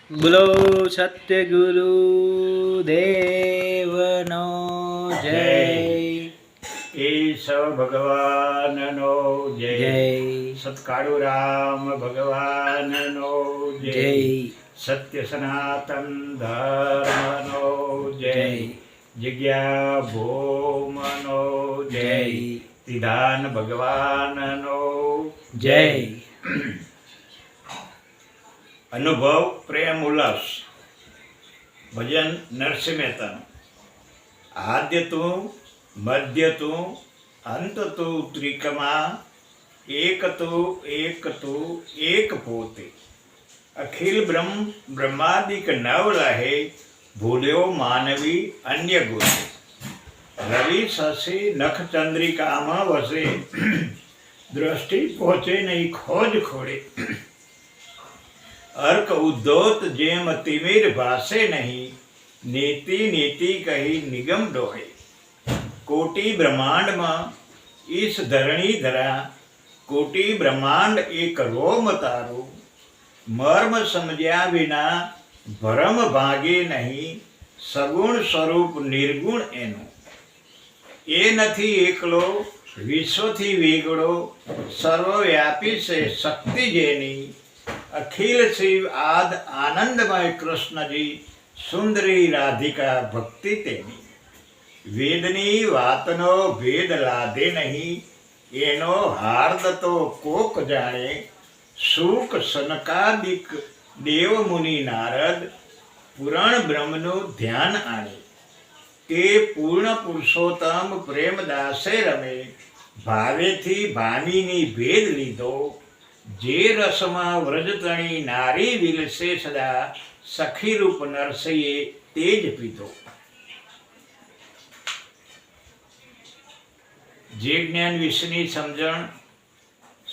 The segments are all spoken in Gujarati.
બોલો સત્ય ગુરુ દેવનો જય. કેશવ ભગવાનનો જય. જય સત્કાળુ રામ ભગવાનનો જય. જય સત્ય સનાતન ધર્મનો જય. જય જગ્યા ભૂમનો જય. જય વિધાન ભગવાનનો જય. અનુભવ પ્રેમ ઉલ્લાસ ભજન નરસિંહ મહેતાનું. આદ્ય તું મધ્ય તું અંત તું ત્રિકમા એક તું એક પોતે અખિલ બ્રહ્માદિક નવ લહે ભૂલ્યો માનવી અન્ય ગોતે રવિ શશી નખ ચંદ્રિકામાં વસે દ્રષ્ટિ પહોંચે નહીં ખોજ ખોડે અર્ક ઉદ્ધોત જેમ તિમિર ભાસે નહીં નીતિ નીતિ કહી નિગમ ડોળે કોટી બ્રહ્માંડમાં ઈશ ધરણી ધરા કોટી બ્રહ્માંડ એક રોમ તારું મર્મ સમજ્યા વિના ભરમ ભાગે નહીં સગુણ સ્વરૂપ નિર્ગુણ એનું એ નથી એકલો વિશ્વથી વેગળો સર્વવ્યાપી છે શક્તિ જેની અખિલ શિવ આદ આનંદમય કૃષ્ણજી સુંદરી રાધિકા ભક્તિ તેની વેદની વાતનો ભેદ લાદે નહીં એનો હાર્દ તો કોક જાણે શુક સનકાદિક દેવ મુનિ નારદ પુરાણ બ્રહ્મનું ધ્યાન આણે તે પૂર્ણ પુરુષોત્તમ પ્રેમદાસે રમે ભાવેથી ભામીની ભેદ લીધો જે રસમાં વ્રજતણી નારી વિલસે સદા સખી રૂપ નરસૈયે તે જ પીધો. જે જ્ઞાન વિશેની સમજણ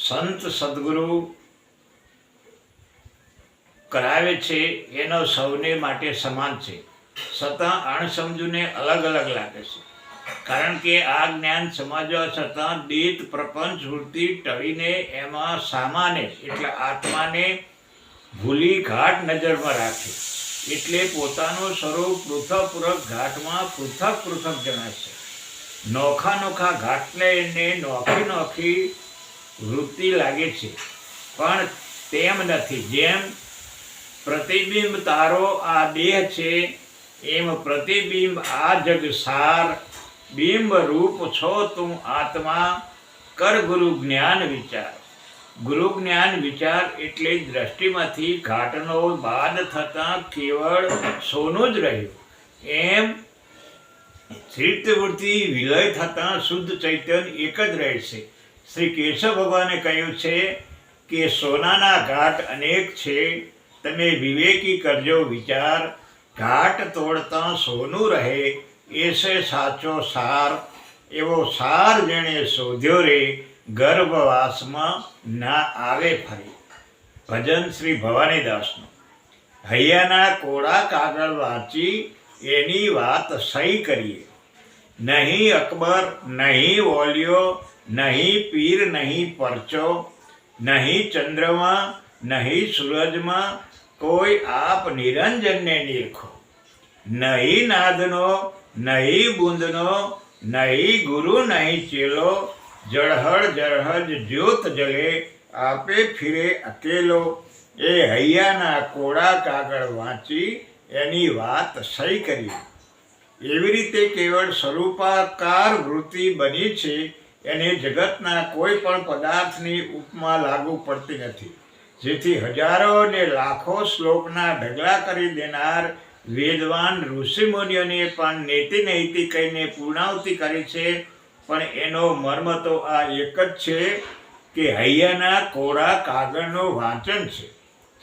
સંત સદગુરુ કરાવે છે એનો સૌને માટે સમાન છે, છતાં અણસમજુને અલગ અલગ લાગે છે. કારણ કે આ જ્ઞાન સમજવા છતાં દીત પ્રપંચ વૃત્તિ ટળીને એમાં સામાને એટલે આત્માને ભૂલી ઘાટ નજરમાં રાખે એટલે પોતાનું સ્વરૂપ પૃથક ઘાટમાં પૃથક જણાય છે. નોખા નોખા ઘાટને એને નોખી વૃત્તિ લાગે છે, પણ તેમ નથી. જેમ પ્રતિબિંબ તારો આ દેહ છે એમ પ્રતિબિંબ આ જગ સાર બિંબ રૂપ છો તું આત્મા કર ગુરુ જ્ઞાન વિચાર. ગુરુ જ્ઞાન વિચાર એટલે દ્રષ્ટિમાંથી ઘાટનો બાદ થતાં કેવળ સોનું જ રહ્યું. એમ ચિત્તવૃત્તિ વિલય થતાં શુદ્ધ ચૈતન્ય એક જ રહેશે. શ્રી કેશવ ભગવાને કહ્યું છે કે સોનાના ઘાટ અનેક છે, તમે વિવેકી કરજો વિચાર. ઘાટ તોડતા સોનું રહે એસે સાચો સાર, એવો સાર જેણે શોધ્યો રે ગર્ભવાસમાં ના આવે ફરી. ભજન શ્રી ભવાનીદાસનું. હૈયાના કોળા કાગળ વાંચી એની વાત સહી કરીએ. નહીં અકબર નહીં ઓલિયો નહીં પીર નહીં પરચો નહીં ચંદ્રમાં નહીં સૂરજમાં કોઈ આપ નિરંજનને નિરખો. નહીં નાદનો નહીં બુંદનો નહીં ગુરુ નહીં ચેલો જળહળ જ્યોત જલે આપે ફિરે અકેલો. એ હૈયાના કોળા કાગળ વાંચી એની વાત સહી કરી. એવી રીતે કેવળ સ્વરૂપાકાર વૃત્તિ બની છે એને જગતના કોઈ પણ પદાર્થની ઉપમા લાગુ પડતી નથી. જેથી હજારો ને લાખો શ્લોકના ઢગલા કરી દેનાર વેદવાન ઋષિમુનિઓને પણ નેતિ નૈતિ કહીને પૂર્ણાવતિ કરી છે, પણ એનો મર્મ તો આ એક જ છે કે હૈયાના કોરા કાગળનું વાંચન છે.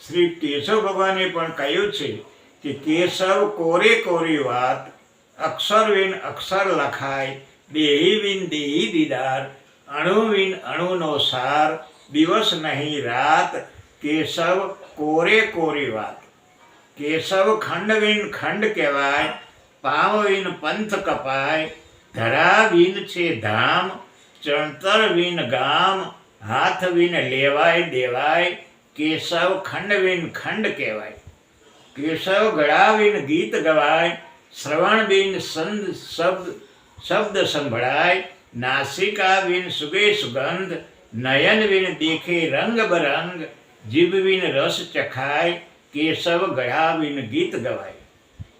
શ્રી કેશવ ભગવાને પણ કહ્યું છે કે કેશવ કોરે કોરી વાત અક્ષર વિન અક્ષર લખાય, દેહી વિન દેહી દીદાર, અણુ વિન અણુનો સાર, દિવસ નહીં રાત કેશવ કોરે કોરી વાત. કેશવ ખંડ વિન ખંડ કહેવાય, પાવ વિન પંથ કપાય, ધરા વિન છે ધામ, ચણતર વિન ગામ, હાથ વિન લેવાય દેવાય, કેશવ ખંડ વિન ખંડ કહેવાય. કેશવ ગળા વિન ગીત ગવાય, શ્રવણ બિન શબ્દ સંભળાય, નાસિકા વિન સુગે સુગંધ, નયન વિન દેખે રંગ બરંગ, જીભ વિન રસ ચખાય, કેશવ ગળા વિન ગીત ગવાય.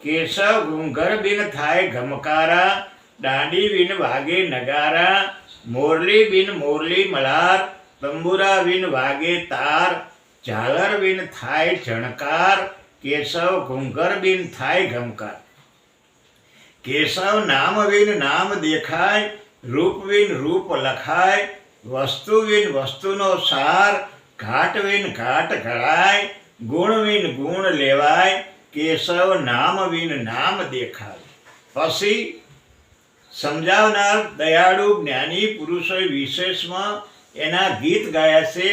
કેશવ ઘૂંઘર બિન થાય ગમકારા, દાંડી બિન વાગે નગારા, મોરલી બિન મોરલી મલાર, તંબુરા બિન વાગે તાર, ઝાલર બિન થાય ઝણકાર, કેશવ ઘૂંઘર બિન થાય ગમકાર. કેશવ નામ વિન નામ દેખાય, રૂપ વિન રૂપ લખાય, વસ્તુ વિન વસ્તુનો સાર, ઘાટ વિન ઘાટ ઘડાય, ગુણ વિન ગુણ લેવાય, કેશવ નામ વિન નામ દેખાય. પછી સમજાવનાર દયાળુ જ્ઞાની પુરુષોએ વિશેષમાં એના ગીત ગાયા છે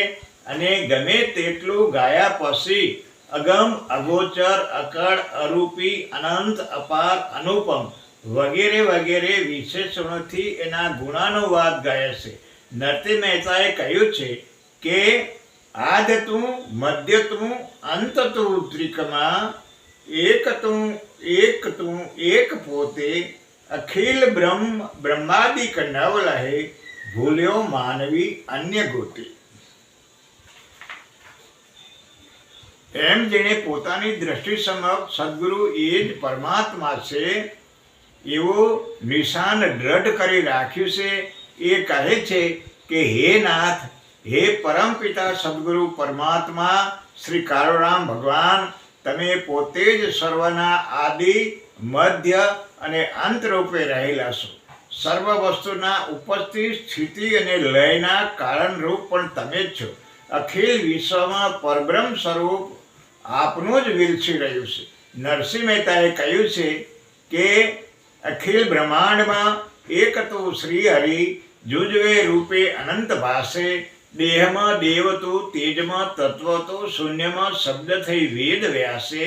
અને ગમે તેટલું ગાયા પછી અગમ અગોચર અકળ અરૂપી અનંત અપાર અનુપમ વગેરે વગેરે વિશેષણોથી એના ગુણાનુવાદ ગાયા છે. નરસિંહ મહેતાએ કહ્યું છે કે આદ તું મધ્ય તું અંત તું ત્રિકમાં, એક તું એક પોતે, અખિલ બ્રહ્માદિક નવ લહે, ભૂલ્યો માનવી અન્ય ગોતે. એમ જેણે પોતાની દ્રષ્ટિ સમક્ષ સદગુરુ એ જ પરમાત્મા છે એવું નિશાન દ્રઢ કરી રાખ્યું છે. એ કહે છે કે હે નાથ, હે પરમપિતા સદગુરુ પરમાત્મા શ્રી કાળુરામ ભગવાન, તમે પોતે જ સર્વના આદિ મધ્ય અને અંત રૂપે રહેલા છો. સર્વ વસ્તુના ઉપસ્થિત સ્થિતિ અને લયના કારણરૂપ પણ તમે જ છો. અખિલ વિશ્વમાં પરબ્રહ્મ સ્વરૂપ આપનું જ વિલસી રહ્યું છે. નરસિંહ મહેતાએ કહ્યું છે કે અખિલ બ્રહ્માંડમાં એક તો શ્રી હરિ જુજવે રૂપે અનંત ભાષે, દેહમાં દેવ તું, તેજમાં તત્વ તું, શૂન્યમાં શબ્દ થઈ વેદ વ્યાસે,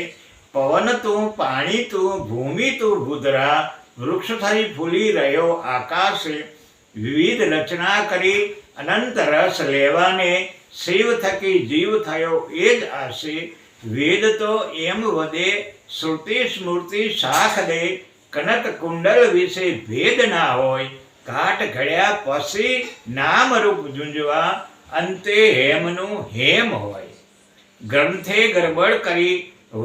પવન તું, પાણી તું, ભૂમિ તું ભૂધરા, વૃક્ષ થઈ ફૂલી રહ્યો આકાશે, વિવિધ રચના કરી અનંત રસ લેવાને, શિવ થકી જીવ થયો એ જ આશે. વેદ તો એમ વધે, શ્રુતિ સ્મૃતિ શાખ દે, કનક કુંડલ વિશે ભેદ ના હોય, ઘાટ ઘડ્યા પછી નામ રૂપ ઝુંઝવા, અંતે હેમનું હેમ હોય. ગ્રંથે ગરબડ કરી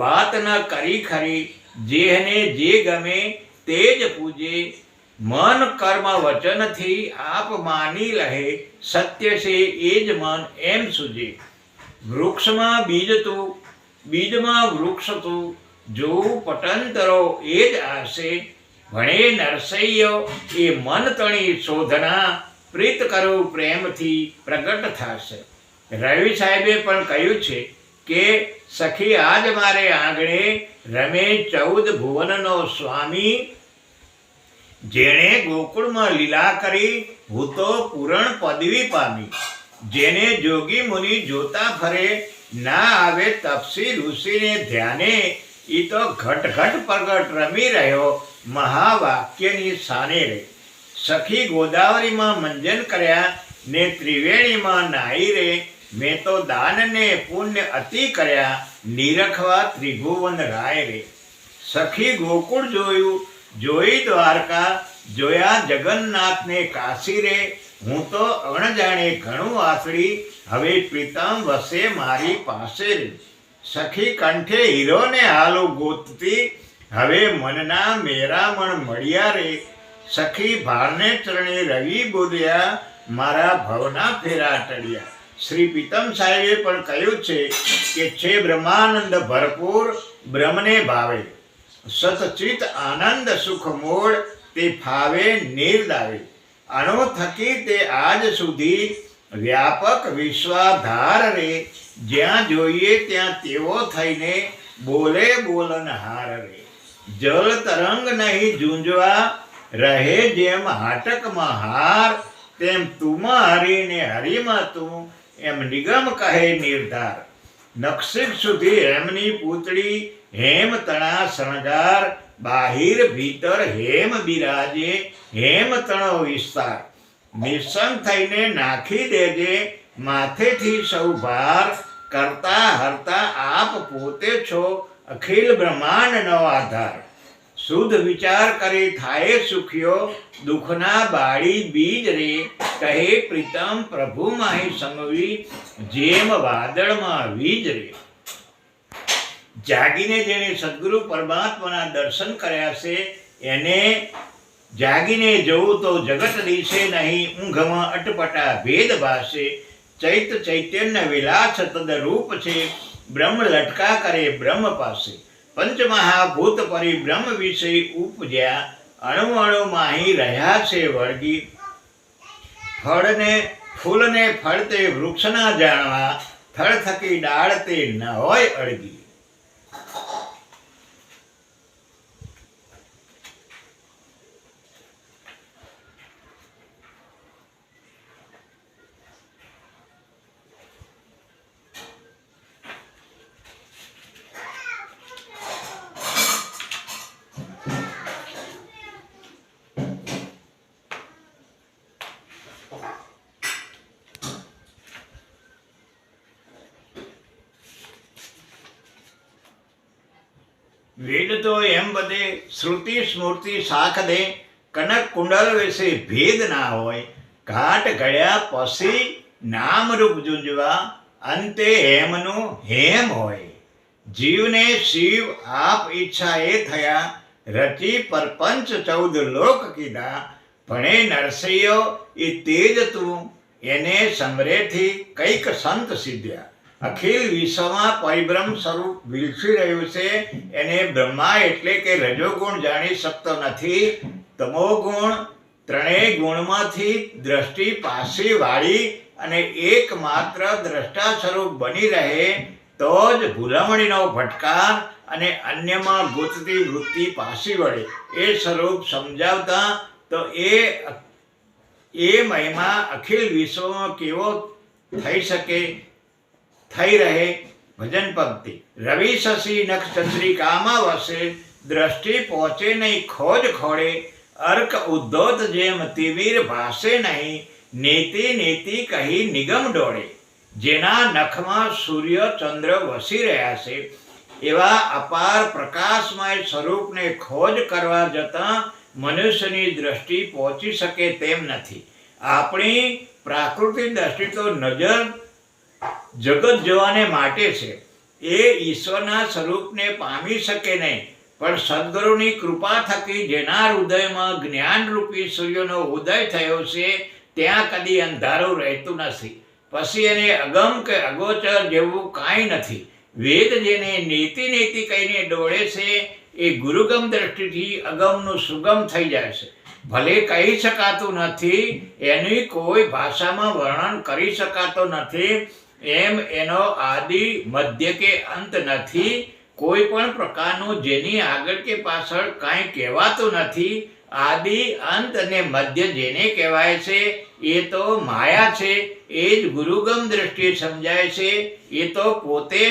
વાત ન કરી ખરી, જેને જે ગમે તે જ પૂજે, મન કર્મ વચનથી આપ માની લહે, સત્ય છે એ જ મન એમ સૂજે. વૃક્ષમાં બીજ તું, બીજમાં વૃક્ષ તું, જોવું પટંતરો એ જ આશે, ભણે નરસૈયો એ મન તણી શોધના, પ્રીત કરું પ્રેમથી પ્રગટ થશે. રવિ સાહેબે પણ કહ્યું છે કે સખી આજ મારે આંગણે રમે 14 ભુવનનો સ્વામી, જેણે ગોકુળમાં લીલા કરી ભૂતો પૂરણ પદવી પામી, જેને જોગી મુનિ જોતા ફરે, ના આવે તપસી ઋષિને ધ્યાને, ઈ તો ઘટ ઘટ પ્રગટ રમી રહ્યો મહાવાક્યની સાને રે. સખી ગોદાવરીમાં મંજન કર્યા ને ત્રિવેણીમાં નાહી રે, મેં તો દાન ને પુણ્ય અતિ કર્યા, નિરખવા ત્રિભુવન રાય રે. સખી ગોકુળ જોયું, જોઈ દ્વારકા, જોયા જગન્નાથને કાશી રે, હું તો અણજાણે ઘણું આસળી, હવે પ્રીતમ વસે મારી પાસે રે. સખી કંઠે હીરોને હાલો ગોતતી, હવે મનના મેરામણ મળ્યા રે. સખી ભારને ચરણે રવિ બોલ્યા, મારા ભવના ફેરા ટળ્યા. શ્રી પીતમ સાહેબે પણ કહ્યું છે કે છે બ્રહ્માનંદ ભરપૂર બ્રહ્મને ભાવે, સતચિત આનંદ સુખ મોળ તે ફાવે નિર્દાવે, અણુ થકી તે આજ સુધી વ્યાપક વિશ્વાધાર રે, જ્યાં જોઈએ ત્યાં તેવો થઈને બોલે બોલનહાર રે. જળ તરંગ નહીં ઝૂંઝવા, રહે જેમ હાટકમાં હાર, તેમ તુમાં હરીને હરીમાં તું, એમ નિગમ કહે નિર્ધાર. નક્ષિક સુધી હેમની પૂતળી, હેમ તણા શણગાર, બાહિર ભીતર હેમ બિરાજે, હેમ તણો વિસ્તાર. નિસંગ થઈને નાખી દેજે માથેથી સૌ ભાર, કરતા હરતા આપ પોતે છો અખિલ બ્રહ્માંડનો આધાર. શુદ્ધ વિચાર કરી થાય સુખ્યો, દુઃખના બાળી બીજ રે. કહે પ્રીતમ પ્રભુ માહી સમવી, જેમ વાદળમાં વીજ રે. જાગીને જેણે સદગુરુ પરમાત્માના દર્શન કર્યા છે એને જાગીને જોવું તો જગત દિશે નહીં, ઊંઘમાં અટપટા ભેદ ભાસે. ચૈતન્ય વિલાસ તદ રૂપ છે, બ્રહ્મ લટકા કરે બ્રહ્મ પાસે. પંચમહાભૂત પરી બ્રહ્મ વિશે ઉપજ્યા, અણુ અણુ માહી રહ્યા છે વળગી. ફૂલને ફળતે વૃક્ષના જાણવા, થળ થકી ડાળ તે ન હોય અળગી. વેદ તો એમ બધે શ્રુતિ સ્મૃતિ શાખ દે, કનક કુંડલ વિશે ભેદ ના હોય. ઘાટ ઘડ્યા પછી નામ રૂપ જુંજવા, અંતે હેમનું હેમ હોય. જીવને શિવ આપ ઈચ્છા એ થયા, રચી પરપંચ 14 લોક કીધા. ભણે નરસૈયો એ તેજ તું, એને સમરેથી કઈક સંત સિદ્ધ્યા. અખિલ વિશ્વમાં પરિબ્રહ્મ સ્વરૂપ વિલસી રહ્યું છે, એને બ્રહ્મા એટલે કે રજોગુણ જાણી શકતો નથી. તમોગુણ ત્રણેય ગુણમાંથી દ્રષ્ટિ પાછી વાળી અને એકમાત્ર દ્રષ્ટા સ્વરૂપ બની રહે તો જ ભૂલમણીનો ભટકાર અને અન્યમાં ગૂંચતી વૃત્તિ પાછી વળે. એ સ્વરૂપ સમજાવતા તો એ મહિમા અખિલ વિશ્વમાં કેવો થઈ શકે, થઈ રહે. ભજન પંક્તિ. રવિ શશી નખ ચંદ્રિકામાં વસે, દ્રષ્ટિ પહોંચે નહીં ખોજ ખોડે. અર્ક ઉદ્ધોત જેમ તિમિર ભાસે નહીં, નેતિ નેતિ કહી નિગમ ડોળે. જેના નખમાં સૂર્ય ચંદ્ર વસી રહ્યા છે એવા અપાર પ્રકાશમય સ્વરૂપને ખોજ કરવા જતાં મનુષ્યની દ્રષ્ટિ પહોંચી શકે તેમ નથી. આપણી પ્રાકૃતિક દ્રષ્ટિ તો નજર જગત જોવાને માટે છે, એ ઈશ્વરના સ્વરૂપને પામી શકે નહીં. પણ સદગુરુની કૃપા થકી જેના હૃદયમાં જ્ઞાનરૂપી સૂર્યનો ઉદય થયો છે ત્યાં કદી અંધારું રહેતું નથી. પછી એને અગમ કે અગોચર જેવું કાંઈ નથી. વેદ જેને નેતિ નેતિ કહીને ડોળે છે એ ગુરુગમ દ્રષ્ટિથી અગમનું સુગમ થઈ જાય છે. ભલે કહી શકાતું નથી, એની કોઈ ભાષામાં વર્ણન કરી શકાતો નથી. એમ એનો આદિ મધ્ય કે અંત નથી. કોઈ પણ પ્રકારનું જેની આગળ કે પાછળ કાંઈ કહેવાતું નથી. આદિ અંત અને મધ્ય જેને કહેવાય છે એ તો માયા છે. એ જ ગુરુગમ દ્રષ્ટિએ સમજાય છે. એ તો પોતે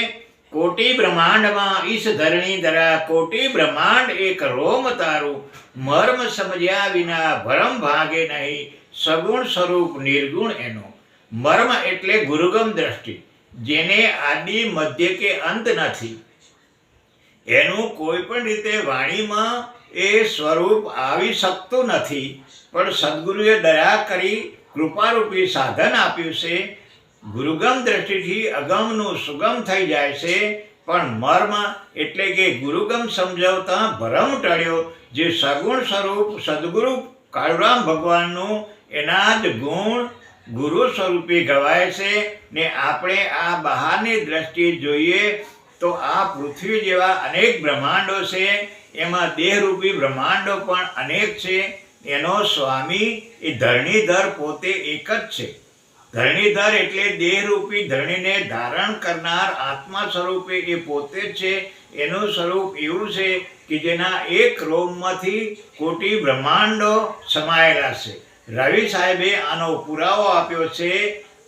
કોટી બ્રહ્માંડમાં ઈશ ધરણી ધરા, કોટી બ્રહ્માંડ એક રોમ તારું. મર્મ સમજ્યા વિના ભરમ ભાગે નહીં, સગુણ સ્વરૂપ નિર્ગુણ એનો. મર્મ એટલે ગુરુગમ દ્રષ્ટિ, જેને આદિ મધ્ય કે અંત નથી. એનું કોઈ પણ રીતે વાણીમાં એ સ્વરૂપ આવી શકતું નથી. પણ સદગુરુએ દયા કરી કૃપારૂપી સાધન આપ્યું છે. ગુરુગમ દ્રષ્ટિથી અગમનું સુગમ થઈ જાય છે. પણ મર્મ એટલે કે ગુરુગમ સમજાવતા ભરમ ટળ્યો. જે સગુણ સ્વરૂપ સદગુરુ કાળુરામ ભગવાનનું એના જ ગુણ ગુરુ સ્વરૂપે ગવાય છે. ને આપણે આ બહારની દ્રષ્ટિએ જોઈએ તો આ પૃથ્વી જેવા અનેક બ્રહ્માંડો છે. એમાં દેહરૂપી બ્રહ્માંડો પણ અનેક છે. એનો સ્વામી એ ધરણીધર પોતે એક જ છે. ધરણીધર એટલે દેહરૂપી ધરણીને ધારણ કરનાર આત્મા સ્વરૂપે એ પોતે જ છે. એનું સ્વરૂપ એવું છે કે જેના એક રોમમાંથી કોટી બ્રહ્માંડો સમાયેલા છે. રવિ સાહેબે આનો પુરાવો આપ્યો છે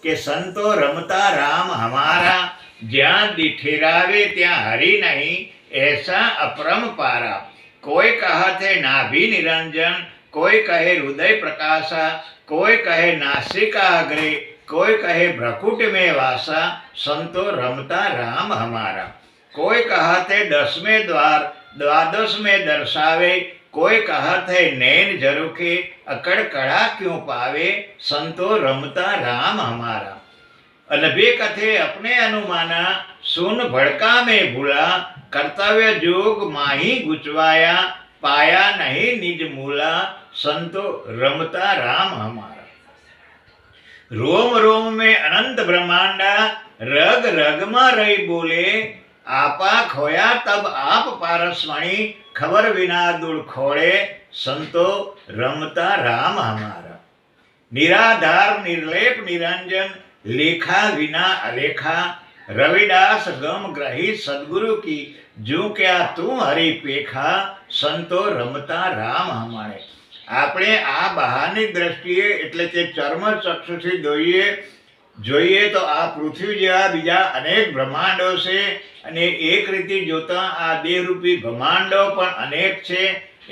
કે સંતો રમતા રામ હમારા, જ્યાં ઠેરાવે ત્યાં હરી નહીં, એસા અપરમ પારા. કોઈ કહે નાભી નિરંજન, કોઈ કહે હૃદય પ્રકાશા, કોઈ કહે નાસિકા અગ્રે, કોઈ કહે ભ્રકુટ में वासा, સંતો રમતા રામ હમારા. कोई कहते 10वें द्वार 12 में दर्शावे, कोई कहते नैन झरोखे अकड़ कड़ा क्यों पावे, संतो रमता राम हमारा। अलभे कथे अपने अनुमाना, सुन भड़का में भूला, कर्तव्य जोग माही गुचवाया, पाया नहीं निज मूला, संतो रमता राम हमारा। रोम रोम में अनंत ब्रह्मांडा, रग रग में रही बोले, आपा खोया तब आप पारसमणि, खबर विना दूर खोड़े, संतो रमता राम हमारा। निराधार निर्लेप निरंजन, लेखा विना अलेखा, रविदास गम ग्रही सदगुरु की, जो क्या तू हरि पेखा, संतो रमता राम हमारे। આપણે આ બહારની દ્રષ્ટિએ એટલે કે ચર્મ ચક્ષુથી જોઈએ તો આ પૃથ્વી જેવા બીજા અનેક બ્રહ્માંડો છે અને એક રીતે જોતા આ દેહરૂપી બ્રહ્માંડો પણ અનેક છે।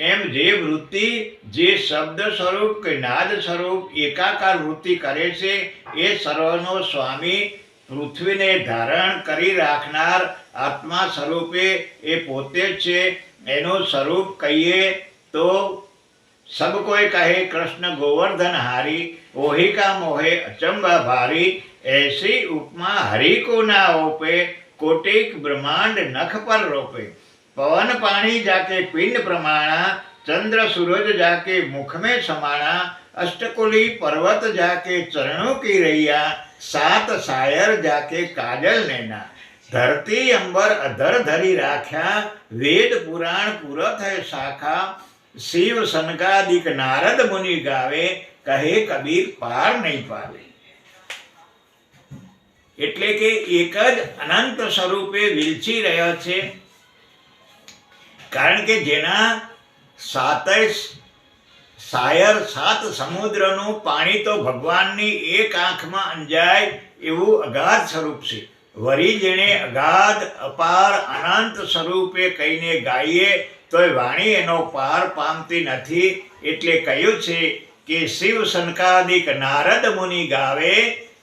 એમ જે વૃત્તિ જે શબ્દ સ્વરૂપ કે નાદ સ્વરૂપ એકાકાર વૃત્તિ કરે છે એ સર્વનો સ્વામી પૃથ્વીને ધારણ કરી રાખનાર આત્મા સ્વરૂપે એ પોતે જ છે। એનું સ્વરૂપ કહીએ તો सब कोई कहे कृष्ण गोवर्धन हारी, ओही का मोहे अचंबा भारी, ऐसी उपमा हरि को ना ओपे, कोटिक ब्रह्मांड नख पर रोपे। पवन पानी जाके पिंड प्रमाणा, चंद्र सूरज जाके मुख में समाना, अष्टकुली पर्वत जाके चरणों की रैया, सात सायर जाके काजल नैना। धरती अंबर अधर धरी राख्या, वेद पुराण पुरत है शाखा, शिव सनकादिक नारद मुनि गावे, कहे कबीर पार नहीं पावे। એટલે કે એક જ અનંત સ્વરૂપે વિલચી રહ્યો છે। કારણ કે જેના સાતય સાયર સાત સમુદ્રનું પાણી તો ભગવાનની એક આંખમાં અંજાય એવું અગાધ સ્વરૂપ છે। વરી જેણે અગાધ અપાર અનંત સ્વરૂપે કહીને ગાઈએ તોય વાણી એનો પાર પામતી નથી। એટલે કહ્યું છે કે શિવ સનકાદિક નારદ મુનિ ગાવે,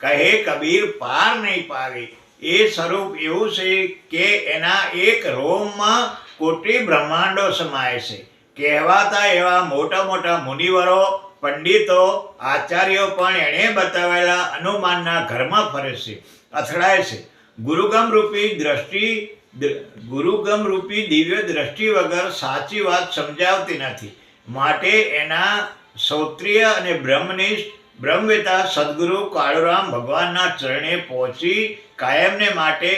કહે કબીર પાર નહીં પાવે। એ સ્વરૂપ એવું છે કે એના એક રોમમાં કોટી બ્રહ્માંડો સમાય છે। કહેવાતા એવા મોટા મોટા મુનિવરો પંડિતો આચાર્યો પણ એણે બતાવેલા અનુમાનના ઘરમાં ફરે છે, અથડાય છે। ગુરુગમ રૂપી દિવ્ય દ્રષ્ટિ વગર સાચી વાત સમજાવતી નથી। માટે એના શ્રોત્રિય અને બ્રહ્મનિષ્ઠ બ્રહ્મવેતા સદગુરુ કાળુરામ ભગવાનના ચરણે પહોંચી કાયમને માટે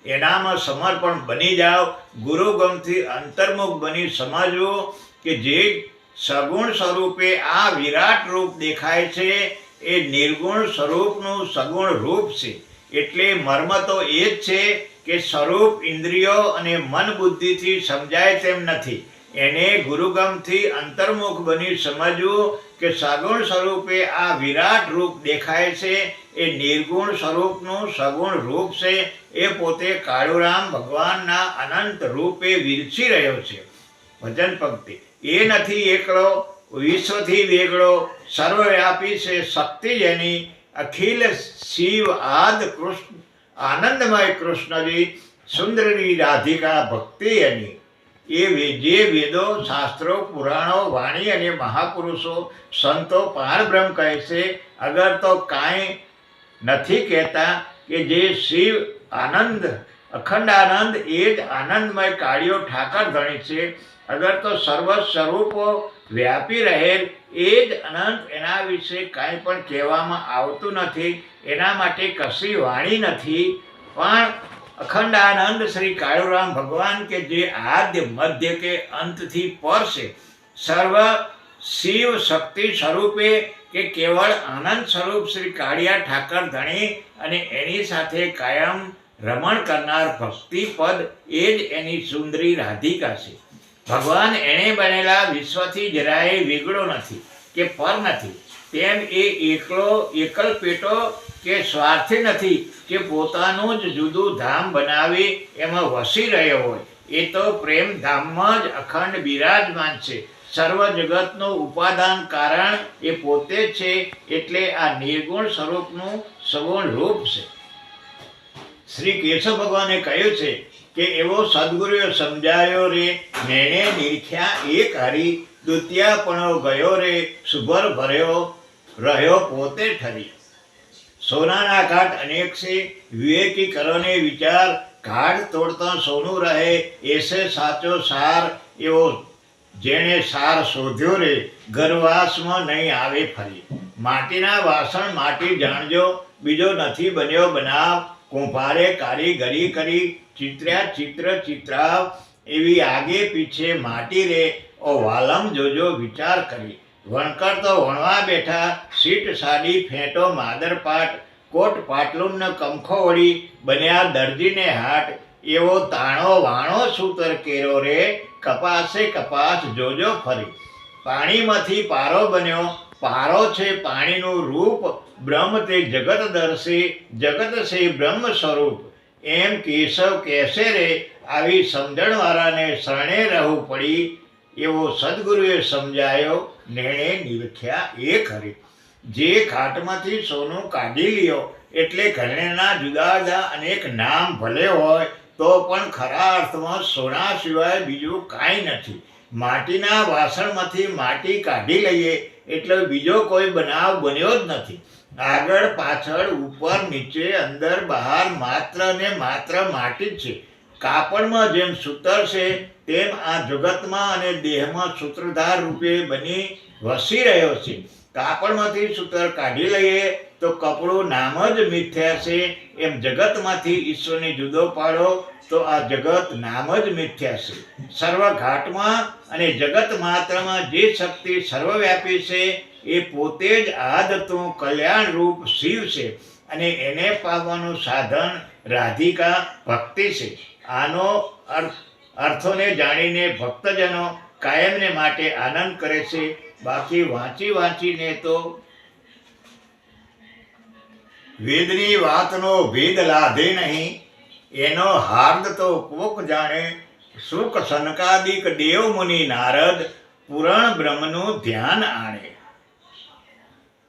એનામાં સમર્પણ બની જાઓ। ગુરુગમથી અંતર્મુખ બની સમજવું કે જે સગુણ સ્વરૂપે આ વિરાટ રૂપ દેખાય છે એ નિર્ગુણ સ્વરૂપનું સગુણ રૂપ છે। એટલે મર્મ તો એ જ છે કે સ્વરૂપ ઇન્દ્રિયો અને મન બુદ્ધિથી સમજાય તેમ નથી। એને ગુરુગમથી અંતર્મુખ બની સમજવું કે સગુણ સ્વરૂપે આ વિરાટ રૂપ દેખાય છે એ નિર્ગુણ સ્વરૂપનું સગુણ રૂપ છે। એ પોતે કાળુરામ ભગવાનના અનંત રૂપે વિરસી રહ્યો છે। ભજન પંક્તિ। એ નથી એકલો વિશ્વથી વેગળો, સર્વવ્યાપી છે શક્તિ જેની, અખિલ શિવ આદ કૃષ્ણ આનંદમય કૃષ્ણજી, સુંદરની રાધિકા ભક્તિ એની। એ જે વેદો શાસ્ત્રો પુરાણો વાણી અને મહાપુરુષો સંતો પારબ્રહ્મ કહે છે, અગર તો કાંઈ નથી કહેતા કે જે શિવ આનંદ અખંડ આનંદ એ જ આનંદમય કાળિયો ઠાકર ધણી છે। અગર તો સર્વ સ્વરૂપો વ્યાપી રહેલ એ જ અનંત એના વિશે કાંઈ પણ કહેવામાં આવતું નથી। એના માટે કશી વાણી નથી। પણ અખંડ આનંદ શ્રી કાળુરામ ભગવાન કે જે આદ્ય મધ્ય કે અંતથી પર છે, સર્વ શિવ શક્તિ સ્વરૂપે કે કેવળ આનંદ સ્વરૂપ શ્રી કાળિયા ઠાકર ધણી અને એની સાથે કાયમ રમણ કરનાર ભક્તિ પદ એ જ એની સુંદરી રાધિકા છે। ભગવાન એણે બનેલા વિશ્વથી જરાય વેગળો નથી કે પર નથી। તેમ એ એકલ પેટો કે સ્વાર્થી નથી કે પોતાનું જ જુદું ધામ બનાવી એમાં વસી રહ્યો હોય। એ તો પ્રેમ ધામમાં જ અખંડ બિરાજમાન છે। સર્વ જગતનું ઉપાદાન કારણ એ પોતે છે। એટલે આ નિર્ગુણ સ્વરૂપનું સગુણ રૂપ છે। શ્રી કેશવ ભગવાને કહ્યું છે કે એવો સદગુરુએ સમજાયો રે, નેણે નિરખ્યા એક હરી, દ્વિતીયાપણો ગયો રે, સુભર ભર્યો રહ્યો પોતે ઠરી. સોનાના ઘાટ અનેક છે, વિવેકી કરોને વિચાર, ઘાટ તોડતા સોનું રહે, એસે સાચો સાર. એવો જેણે સાર શોધ્યો રે, ઘરવાસમાં નહીં આવે ફરી. માટીના વાસણ માટી જાણજો, બીજો નથી બન્યો બનાવ, કુંભારે કારીગરી કરી, ચિત્ર્યા ચિત્ર ચિત્રાવ. એવી આગે પીછે માટી રે, ઓ વાલમ જોજો વિચાર કરી. વણકર તો વણવા બેઠા, સીટ સાડી ફેંટો માદરપાટ, કોટ પાટલું ન કમખો વળી, બન્યા દરજીને હાટ. એવો તાણો વાણો સૂતર કેરો રે, કપાસે કપાસ જોજો ફરી. પાણીમાંથી પારો બન્યો, પારો છે પાણીનું રૂપ, બ્રહ્મ તે જગત દર્શે, જગત છે બ્રહ્મ સ્વરૂપ. એમ કેશવ કહેશે રે, આવી સમજણવાળાને શરણે રહેવું પડી. એવો સદગુરુએ સમજાયો, નેણે નિરખ્યા એક હરી. જે ઘાટમાંથી સોનું કાઢી લ્યો, એટલે ઘરેણા જુદા જુદા અનેક નામ ભલે હોય તો પણ ખરા અર્થમાં સોના સિવાય બીજું કાંઈ નથી. માટીના વાસણમાંથી માટી કાઢી લઈએ એટલે બીજો કોઈ બનાવ બન્યો જ નથી. આગળ પાછળ ઉપર નીચે અંદર બહાર માત્ર ને માત્ર માટી જ છે. કાપડમાં જેમ સૂતર છે તેમ આ જગતમાં અને દેહમાં સૂત્રધાર રૂપે બની વસી રહ્યો છે. કાપડમાંથી સૂતર કાઢી લઈએ તો કપડું નામ જ મિથ્યા છે. એમ જગતમાંથી ઈશ્વરને જુદો પાડો તો આ જગત નામ જ મિથ્યા છે. સર્વ ઘાટમાં અને જગત માત્રમાં જે શક્તિ સર્વવ્યાપી છે એ પોતે જ આદતું કલ્યાણ રૂપ શિવ છે, અને એને પામવાનું સાધન રાધિકા ભક્તિ છે. આનો અર્થોને જાણીને ભક્તજનો કાયમને માટે આનંદ કરે છે. બાકી વાંચી વાંચીને તો વેદની વાતનો ભેદ લાધે નહીં, એનો હાર્દ તો કોક જાણે. સુખ સનકાદિક દેવ મુનિ નારદ, પુરાણ બ્રહ્મનું ધ્યાન આણે.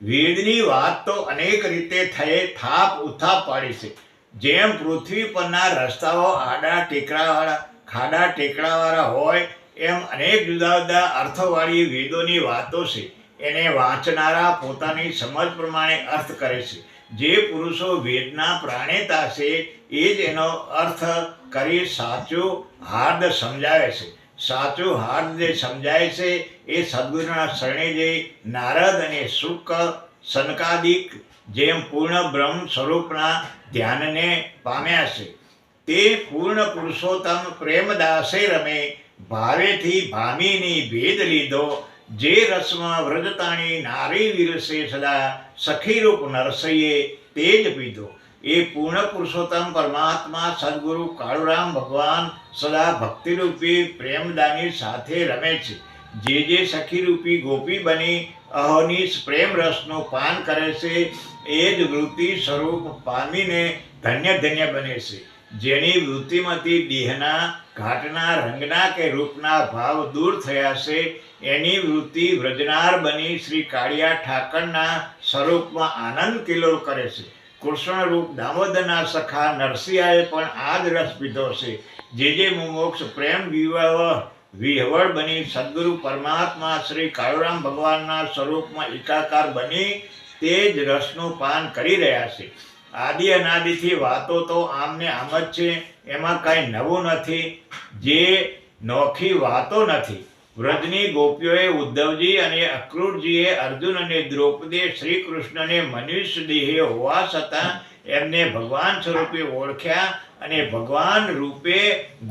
વેદની વાત તો અનેક રીતે થઈ થાપ ઉથાપ પાડી છે. જેમ પૃથ્વી પરના રસ્તાઓ આડા ટેકરાવાળા ખાડા ટેકરાવાળા હોય, એમ અનેક જુદા જુદા અર્થવાળી વેદોની વાતો છે. એને વાંચનારા પોતાની સમજ પ્રમાણે અર્થ કરે છે. જે પુરુષો વેદના પ્રાણેતા છે એ જ એનો અર્થ કરી સાચું હાર્દ સમજાવે છે. સાચું હાર્દ જે સમજાય છે એ સદગુરુના શરણે જઈ નારદ અને શુક સનકાદિક જેમ પૂર્ણ બ્રહ્મ સ્વરૂપના ધ્યાનને પામ્યા છે. તે પૂર્ણ પુરુષોત્તમ પ્રેમદાસે રમે, ભાવેથી ભામીની ભેદ લીધો. જે રસમાં વ્રજતાણી નારી વિરસે સદા, સખીરૂપ નરસૈયે તે જ પીધો. એ પૂર્ણ પુરુષોત્તમ પરમાત્મા સદગુરુ કાળુરામ ભગવાન સદા ભક્તિરૂપી પ્રેમદાની સાથે રમે છે. જે સખીરૂપી ગોપી બની અહોનિશ પ્રેમ રસનું પાન કરે છે એ જ વૃત્તિ સ્વરૂપ પામીને ધન્ય ધન્ય બને છે. જેની વૃત્તિમાંથી દેહના ઘાટના રંગના કે રૂપના ભાવ દૂર થયા છે, એની વૃત્તિ વ્રજનાર બની શ્રી કાળિયા ઠાકરના સ્વરૂપમાં આનંદ કિલ્લોલ કરે છે. કૃષ્ણ રૂપ દામોદરના સખા નરસિંહાએ પણ આ જ રસ પીધો છે. જે મુમોક્ષ પ્રેમ વિહવળ બની સદગુરુ પરમાત્મા શ્રી કાળુરામ ભગવાનના સ્વરૂપમાં એકાકાર બની તે જ રસનું પાન કરી રહ્યા છે. આદિ અનાદિથી વાતો તો આમને આમ જ છે, એમાં કાંઈ નવું નથી. જે નોખી વાતો નથી. વ્રજની ગોપીઓએ ઉદ્ધવજી અને અક્રૂરજીએ અર્જુન અને દ્રૌપદીએ શ્રી કૃષ્ણને મનુષ્ય દેહે હોવા છતાં એમને ભગવાન સ્વરૂપે ઓળખ્યા અને ભગવાન રૂપે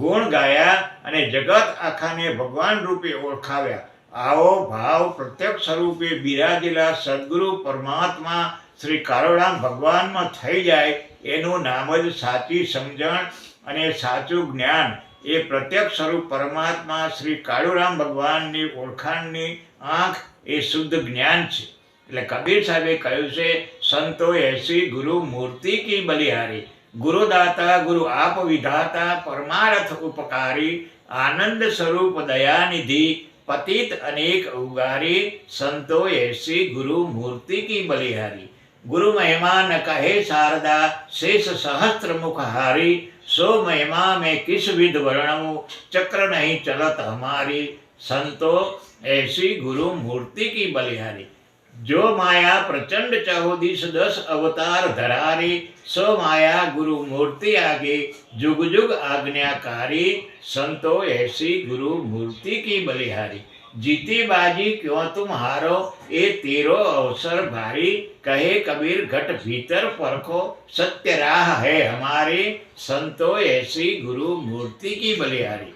ગુણ ગાયા અને જગત આખાને ભગવાન રૂપે ઓળખાવ્યા. આવો ભાવ પ્રત્યક્ષ સ્વરૂપે બિરાજેલા સદગુરુ પરમાત્મા શ્રી કાળુરામ ભગવાનમાં થઈ જાય એનું નામ જ સાચી સમજણ અને સાચું જ્ઞાન. એ પ્રત્યક્ષ સ્વરૂપ પરમાત્મા શ્રી કાળુરામ ભગવાનની ઓળખાણની આંખ એ શુદ્ધ જ્ઞાન છે. એટલે કબીર સાહેબે કહ્યું છે, સંતો એસી ગુરુ મૂર્તિ કી બલિહારી, ગુરુદાતા ગુરુ આપ વિધાતા, પરમાર્થ ઉપકારી, આનંદ સ્વરૂપ દયાનિધિ, પતિત અનેક ઉગારી, સંતો એસી ગુરુ મૂર્તિ કી બલિહારી. ગુરુ મહિમા ન કહે શારદા શેષ સહસ્ત્ર મુખ હારી સો મહિમા મેં કિસ વિધ વર્ણવું ચક્ર નહીં ચલત હમારી સંતો ऐसी गुरु मूर्ति की बलिहारी जो माया प्रचंड 14 अवतार धरारी सो माया गुरु मूर्ति आगे जुग जुग आज्ञाकारी संतो ऐसी गुरु मूर्ति की बलिहारी जीती बाजी क्यों तुम हारो ए तेरो अवसर भारी कहे कबीर घट भीतर परखो सत्य राह है हमारी संतो ऐसी गुरु मूर्ति की बलिहारी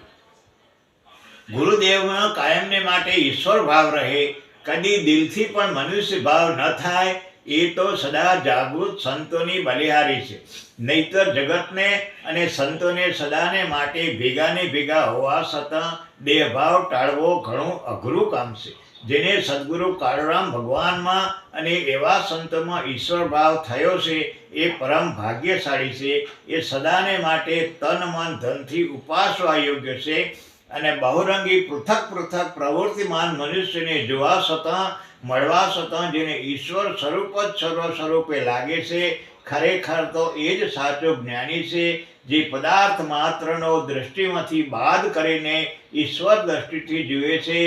ગુરુદેવમાં કાયમને માટે ઈશ્વર ભાવ રહે, કદી દિલથી પણ મનુષ્ય ભાવ ન થાય, એ તો સદા જાગૃત સંતોની બલિહારી છે. નહીતર જગતને અને સંતોને સદાને માટે ભેગાને ભેગા હોવા છતાં દેહભાવ ટાળવો ઘણું અઘરું કામ છે. જેને સદગુરુ કાળુરામ ભગવાનમાં અને એવા સંતોમાં ઈશ્વર ભાવ થયો છે એ પરમ ભાગ્યશાળી છે. એ સદાને માટે તન મન ધનથી ઉપાસવા યોગ્ય છે. અને બહુરંગી પૃથક પૃથક પ્રવૃત્તિમાન મનુષ્યને જોવા છતાં મળવા છતાં જેને ઈશ્વર સ્વરૂપ જ સર્વ સ્વરૂપે લાગે છે, ખરેખર તો એ જ સાચો જ્ઞાની છે, જે પદાર્થ માત્રનો દૃષ્ટિમાંથી બાદ કરીને ઈશ્વર દ્રષ્ટિથી જુએ છે.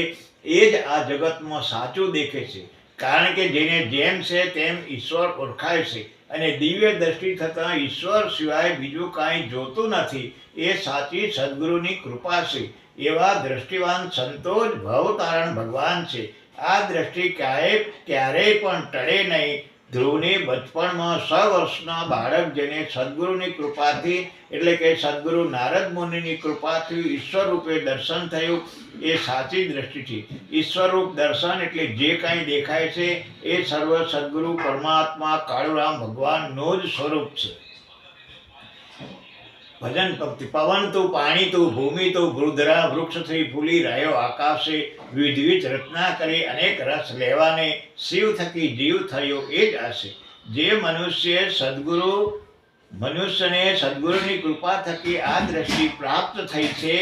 એ જ આ જગતમાં સાચું દેખે છે. કારણ કે જેને જેમ છે તેમ ઈશ્વર ઓળખાય છે અને દિવ્ય દ્રષ્ટિ થતાં ઈશ્વર સિવાય બીજું કાંઈ જોતું નથી. એ સાચી સદગુરુની કૃપા છે. એવા દ્રષ્ટિવાન સંતો જ ભવતારણ ભગવાન છે. આ દ્રષ્ટિ ક્યારેય પણ ટળે નહીં. ધ્રુવને બચપણમાં 6 વર્ષના બાળક જેને સદગુરુની કૃપાથી એટલે કે સદગુરુ નારદ મુનિની કૃપાથી ઈશ્વર રૂપે દર્શન થયું, એ સાચી દ્રષ્ટિથી. ઈશ્વરરૂપ દર્શન એટલે જે કાંઈ દેખાય છે એ સર્વ સદગુરુ પરમાત્મા કાળુરામ ભગવાનનું જ સ્વરૂપ છે. ભજન પંક્તિ પવન તું પાણી તું ભૂમિ તું વૃદ્ધરા વૃક્ષ થઈ ફૂલી રહ્યો આકાશે વિધવિધ રચના કરી અનેક રસ લેવાને શિવ થકી જીવ થયો એ જ આશે. જે મનુષ્યને સદગુરુની કૃપા થકી આ દ્રષ્ટિ પ્રાપ્ત થઈ છે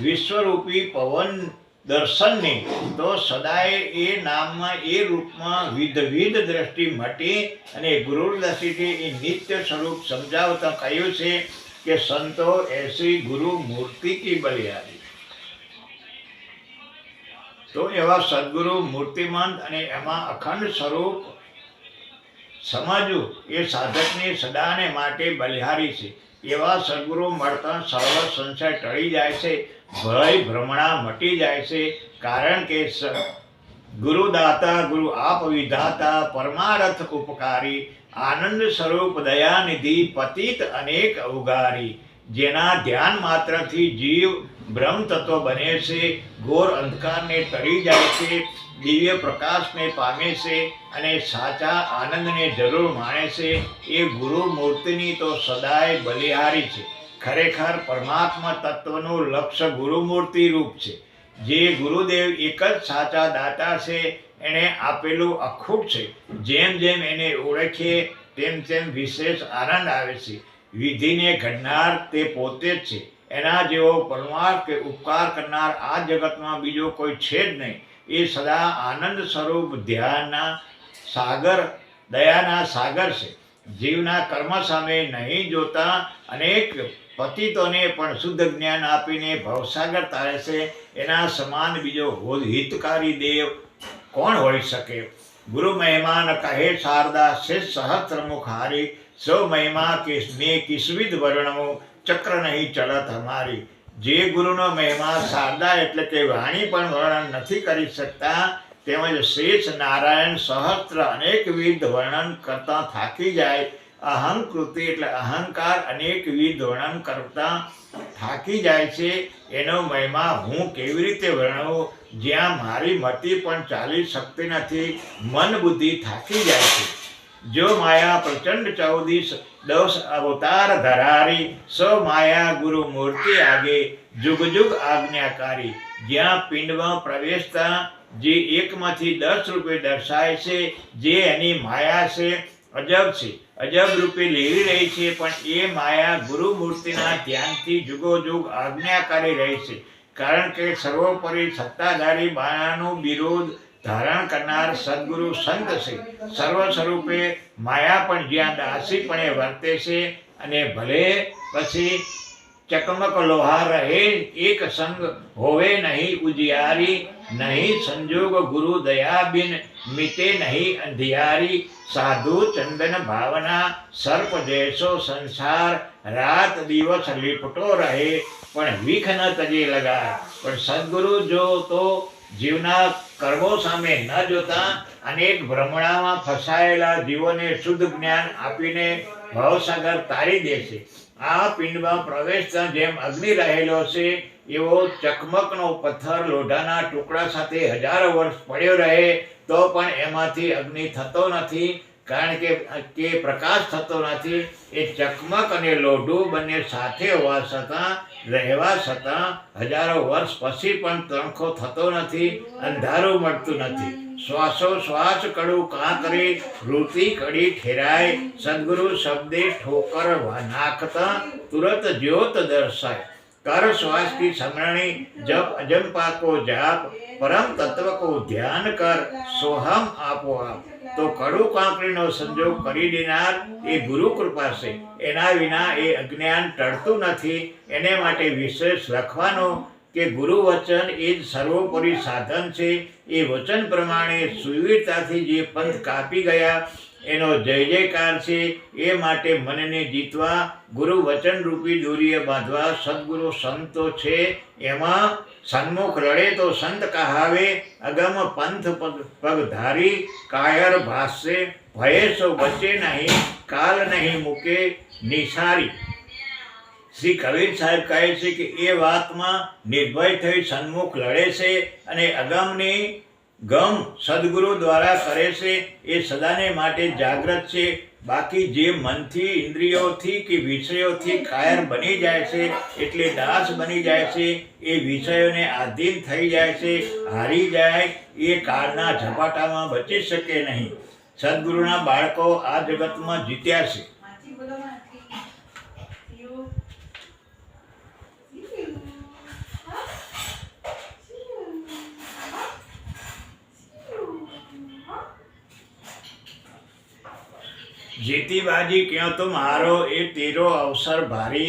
વિશ્વરૂપી પવન દર્શનની, તો સદાય એ નામમાં એ રૂપમાં વિધવિધ દ્રષ્ટિ મટી અને ગુરુ દ્રષ્ટિથી એ નિત્ય સ્વરૂપ સમજાવતા કહ્યું છે કે સંતો એસી ગુરુ મૂર્તિ કી બલિહારી. તો એવા સદગુરુ મૂર્તિમંત અને એમાં અખંડ સ્વરૂપ સમજવું એ સાધકની સદાને માટે બલિહારી છે. એવા સદગુરુ મળતા સર્વ સંશય ટળી જાય છે, ભય ભ્રમણા મટી જાય છે. કારણ કે ગુરુદાતા ગુરુ આપ વિધાતા પરમારથ ઉપકારી આનંદ સ્વરૂપ દયાનિધિ પતિત અનેક અવગારી. જેના ધ્યાન માત્રથી જીવ બ્રહ્મ તત્વ બને છે, ઘોર અંધકારને તરી જાય છે, દિવ્ય પ્રકાશને પામે છે અને સાચા આનંદને જરૂર માણે છે. એ ગુરુ મૂર્તિની તો સદાય બલિહારી છે. ખરેખર પરમાત્મા તત્વનું લક્ષ્ય ગુરુમૂર્તિ રૂપ છે. જે ગુરુદેવ એક જ સાચા દાતા છે, એણે આપેલું અખૂટ છે. જેમ જેમ એને ઓળખીએ તેમ તેમ વિશેષ આનંદ આવે છે. વિધિને ઘડનાર તે પોતે જ છે. એના જેવો પરમાર કે ઉપકાર કરનાર આ જગતમાં બીજો કોઈ છે જ નહીં. એ સદા આનંદ સ્વરૂપ ધ્યાનના સાગર દયાના સાગર છે. જીવના કર્મ સામે નહીં જોતા અનેક પતિતોને પણ શુદ્ધ જ્ઞાન આપીને ભવસાગર તારે છે. એના સમાન બીજો હિતકારી દેવ કોણ હોઈ શકે? ગુરુ મહિમા ન કહે શારદા શેષ સહસ્ત્ર મુખ હારી સો મહિમા મેં કિસવિધ વર્ણવું ચક્ર નહીં ચલત હમારી. જે ગુરુનો મહિમા શારદા એટલે કે વાણી પણ વર્ણન નથી કરી શકતા, તેમજ શેષ નારાયણ સહસ્ત્ર અનેકવિધ વર્ણન કરતા થાકી જાય. અહંકૃતિ એટલે અહંકાર અનેકવિધ વર્ણન કરતા થાકી જાય છે. એનો મહિમા હું કેવી રીતે વર્ણવું, જ્યાં મારી મતિ પણ ચાલી શકતી નથી, મન બુદ્ધિ થાકી જાય છે. જો માયા પ્રચંડ 14 અવતાર ધરારી સો માયા ગુરુ મૂર્તિ આગે જુગ જુગ આજ્ઞાકારી. જ્યાં પિંડમાં પ્રવેશતા જે એકમાંથી 10 રૂપે દર્શાય છે, જે એની માયા છે, અજબ છે, અજબ રૂપે લેવી રહી છે. પણ એ માયા ગુરુ મૂર્તિના ધ્યાનથી જુગો જુગ આજ્ઞાકારી રહે છે. કારણ કે સર્વોપરી સત્તાધારી માયાનું વિરોધ ધારણ કરનાર સદગુરુ સંત છે. સર્વ સ્વરૂપે માયા પણ જ્યાં દાસીપણે વર્તે છે અને ભલે પછી ચકમક લોહાર રહે એક સંગ હોવે નહીં ઉજિયારી, નહીં સંજોગ ગુરુ દયા બિન મિટે નહીં અંધિયારી. સાધુ ચંદન ભાવના સર્પ જૈસો સંસાર, રાત દિવસ લીપટો રહે પણ વિખ ન તજે લગાર. પણ સદગુરુ જો તો જીવના કર્મો સામે ન જોતા અનેક ભ્રમણામાં ફસાયેલા જીવોને શુદ્ધ જ્ઞાન આપીને ભવસાગર તારી દે છે. આ પિંડમાં પ્રવેશતા જેમ અગ્નિ રહેલો છે એવો ચકમકનો પથ્થર લોઢાના ટુકડા સાથે હજારો વર્ષ પડ્યો રહે તો પણ એમાંથી અગ્નિ થતો નથી, કારણ કે પ્રકાશ થતો નથી. એ ચકમક અને લોઢું બંને સાથે હોવા છતાં રહેવા છતાં હજારો વર્ષ પછી પણ તણખો થતો નથી, અંધારું મળતું નથી. શ્વાસો શ્વાસ કડું કાં કરી વૃત્તિ કડી ઠેરાય, સદગુરુ શબ્દે ઠોકર નાખતા તુરત જ્યોત દર્શાય. कर श्वास की स्मरणी जप अजंपा को जाप, परम तत्व को ध्यान कर सोहम आपो आप. तो कड़ू कांकरीनो संजोग કરી દેનાર એ ગુરુ કૃપા છે. એના વિના એ અજ્ઞાન ટળતું નથી. એને માટે વિશેષ લખવાનો કે ગુરુ વચન એ જ સર્વોપરી સાધન છે. એ વચન પ્રમાણે સુવીરતાથી જે પંથ કાપી ગયા એનો જય જયકાર છે. એ માટે મનને જીતવા ગુરુ વચન રૂપી દોરીએ બાંધવા સદગુરુ સંતો છે. એમાં સન્મુખ લડે તો સંત કહાવે, અગમ પંથ પગ ધારી કાયર ભાષ્ય, ભયે સો બચે નહીં કાલ નહીં મૂકે નિસારી. શ્રી કબીર સાહેબ કહે છે કે એ વાતમાં નિર્ભય થઈ સન્મુખ લડે છે અને અગમની ગમ સદગુરુ દ્વારા કરે છે. એ સદાને માટે જાગ્રત છે. બાકી જે મનથી ઇન્દ્રિયોથી કે વિષયોથી કાયર બની જાય છે એટલે દાસ બની જાય છે, એ વિષયોને આધીન થઈ જાય છે, હારી જાય, એ કાળના ઝપાટામાં બચી શકે નહીં. સદગુરુના બાળકો આ જગતમાં જીત્યા છે. जीती बाजी क्यों तुम हारो ए तेरो अवसर भारी,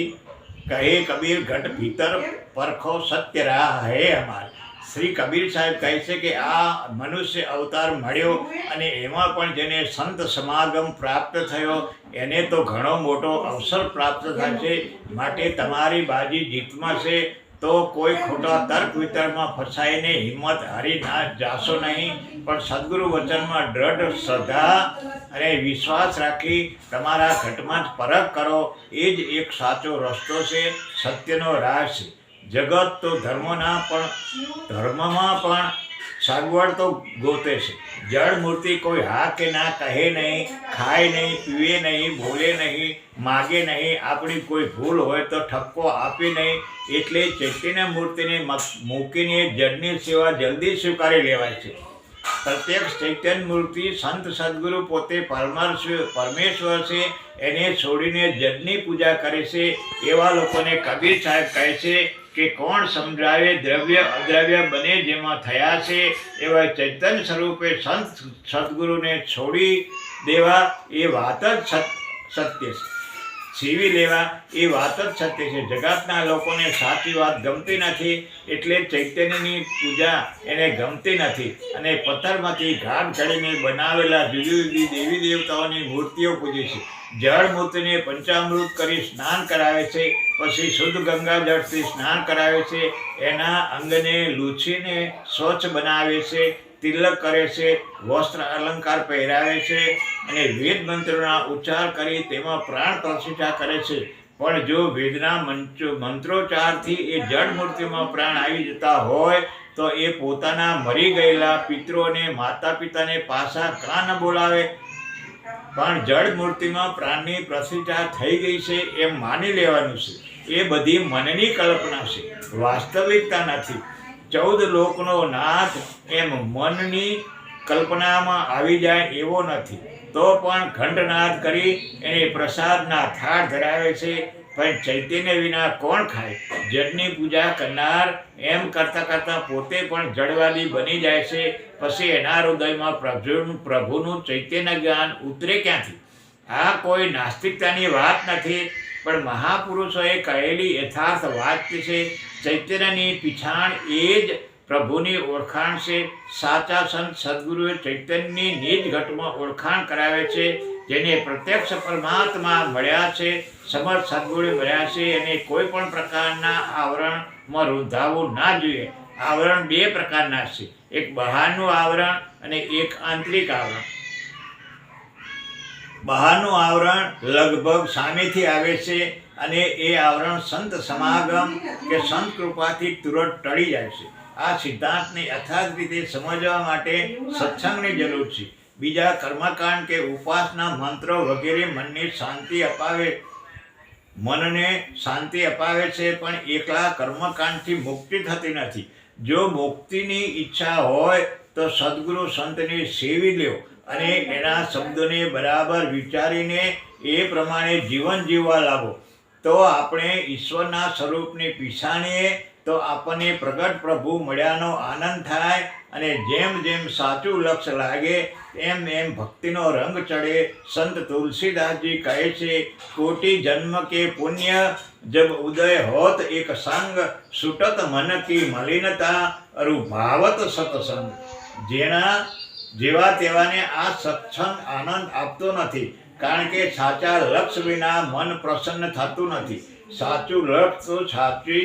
कहे कबीर घट भीतर परखो सत्य रहा है हमार. શ્રી કબીર સાહેબ કહે છે કે આ મનુષ્ય અવતાર મળ્યો અને એમાં પણ જેને સંત સમાગમ પ્રાપ્ત થયો એને તો ઘણો મોટો અવસર પ્રાપ્ત થાય છે. માટે તમારી બાજી જીતમાં છે. તો કોઈ ખોટા તર્ક વિતર્કમાં ફસાઈને હિંમત હારી ના જાશો નહીં, પણ સદગુરુ વચનમાં દ્રઢ શ્રદ્ધા અને વિશ્વાસ રાખી તમારા ઘટમાં જ પરખ કરો. એ જ એક સાચો રસ્તો છે, સત્યનો રાહ છે. જગત તો ધર્મમાં પણ સગવડ તો ગોતે છે. જળ મૂર્તિ કોઈ હા કે ના કહે નહીં, ખાય નહીં, પીવે નહીં, બોલે નહીં, માગે નહીં, આપણી કોઈ ભૂલ હોય તો ઠપકો આપે નહીં. એટલે ચૈતન્ય મૂર્તિને મૂકીને જળની સેવા જલ્દી સ્વીકારી લેવાય છે. પ્રત્યક્ષ ચૈતન્ય મૂર્તિ સંત સદગુરુ પોતે પરમેશ્વર છે, એને છોડીને જળની પૂજા કરે છે. એવા લોકોને કબીર સાહેબ કહે છે કે કોણ સમજાવે દ્રવ્ય અદ્રવ્ય બને જેમાં થયા છે. એવા ચૈતન્ય સ્વરૂપે સંત સદગુરુને છોડી દેવા એ વાત જ સત્ય છે. સીવી લેવા એ વાત જ સત્ય છે. જગતના લોકોને સાચી વાત ગમતી નથી, એટલે ચૈતન્યની પૂજા એને ગમતી નથી અને પથ્થરમાંથી ઘાટ ઘડીને બનાવેલા જુદી જુદી દેવી દેવતાઓની મૂર્તિઓ પૂજે છે. જળ મૂર્તિને પંચામૃત કરી સ્નાન કરાવે છે, પછી શુદ્ધ ગંગા જળથી સ્નાન કરાવે છે, એના અંગને લૂછીને સ્વચ્છ બનાવે છે, તિલક કરે છે, વસ્ત્ર અલંકાર પહેરાવે છે અને વેદ મંત્રોના ઉચ્ચાર કરી તેમાં પ્રાણ પ્રતિષ્ઠા કરે છે. પણ જો વેદના મંત્રોચ્ચારથી એ જળ મૂર્તિમાં પ્રાણ આવી જતા હોય તો એ પોતાના મરી ગયેલા પિતૃઓને માતા પિતાને પાછા કાં ન બોલાવે, પણ જળ મૂર્તિમાં પ્રાણની પ્રતિષ્ઠા થઈ ગઈ છે એમ માની લેવાનું છે. એ બધી મનની કલ્પના છે, વાસ્તવિકતા નથી. 14 લોકનો નાથ એમ મનની કલ્પનામાં આવી જાય એવો નથી. તો પણ ઘંટનાદ કરી એને પ્રસાદના થાળ ધરાવે છે. પણ ચૈતન્ય વિના કોણ ખાય? જળની પૂજા કરનાર એમ કરતાં કરતાં પોતે પણ જળવાદી બની જાય છે. પછી એના હૃદયમાં પ્રભુનું ચૈતન્ય જ્ઞાન ઉતરે ક્યાંથી? આ કોઈ નાસ્તિકતાની વાત નથી, પણ મહાપુરુષોએ કહેલી યથાર્થ વાત છે. ચૈતન્યની પીછાણ એ જ પ્રભુની ઓળખાણ છે. સાચા સંત સદગુરુએ ચૈતન્યની નિજ ઘટમાં ઓળખાણ કરાવે છે. જેને પ્રત્યક્ષ પરમાત્મા મળ્યા છે, સમર્થ સદગુરુ મળ્યા છે, એને કોઈ પણ પ્રકારના આવરણમાં રૂંધાવવું ના જોઈએ. આવરણ બે પ્રકારના છે, એક બહારનું આવરણ અને એક આંતરિક આવરણ. બહારનું આવરણ લગભગ સામેથી આવે છે અને એ આવરણ સંત સમાગમ કે સંત કૃપાથી તુરંત ટળી જાય છે. આ સિદ્ધાંતને યથાર્થ રીતે સમજવા માટે સત્સંગની જરૂર છે. બીજા કર્મકાંડ કે ઉપાસના મંત્રો વગેરે મનને શાંતિ અપાવે છે, પણ એકલા કર્મકાંડથી મુક્તિ થતી નથી. જો મુક્તિની ઈચ્છા હોય તો સદગુરુ સંતને સેવી લ્યો અને એના શબ્દોને બરાબર વિચારીને એ પ્રમાણે જીવન જીવવા લાગો. તો આપણે ઈશ્વરના સ્વરૂપને પીછાણીએ તો આપણને પ્રગટ પ્રભુ મળ્યાનો આનંદ થાય અને જેમ જેમ સાચું લક્ષ્ય લાગે એમ એમ ભક્તિનો રંગ ચડે. સંત તુલસીદાસજી કહે છે, કોટી જન્મ કે પુણ્ય જબ ઉદય હોત એક સંગ, સુટત મન કી મલિનતા અરુ ભાવત સત્સંગ. જેવા તેવાને આ સત્સંગ આનંદ આપતો નથી, કારણ કે સાચા લક્ષ્ય વિના મન પ્રસન્ન થતું નથી. સાચું લક્ષ્ય તો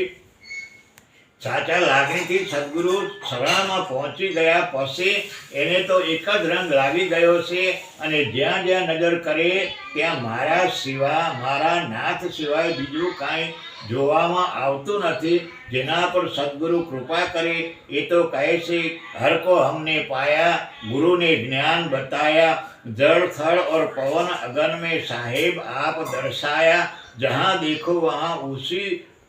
સાચા લાગણીથી સદગુરુ શરણમાં પહોંચી ગયા પછી એને તો એક જ રંગ લાગી ગયો છે અને જ્યાં જ્યાં નજર કરે ત્યાં મારા નાથ સિવાય બીજું કાંઈ જોવામાં આવતું નથી. જેના પર સદગુરુ કૃપા કરે એ તો કહે છે, હર કો હમને પાયા, ગુरु ने ज्ञान बताया, जड़ थल और पवन अगन में साहेब आप दर्शाया, जहाँ देखो वहाँ उसी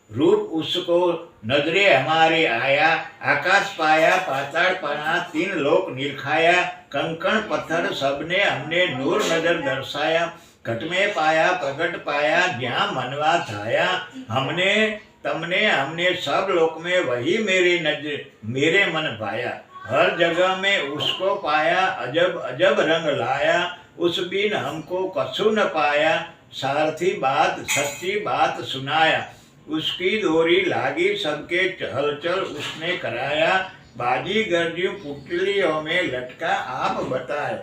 रूप उसको नजरे हमारे आया, आकाश पाया पाताल पाया तीन लोक निरखाया, कंकण पत्थर सबने हमने नूर नजर दर्शाया, घट में पाया प्रगट पाया जहाँ मनवा थाया, हमने सब लोक में वही मेरे मन पाया, हर जगह में उसको पाया अजब अजब रंग लाया, उस बिन हमको कछु न पाया, सारथी बात सच्ची बात सुनाया, उसकी डोरी लागी सबके हलचल उसने कराया, बाजी गर्जियों पुतलियों में लटका आप बताए.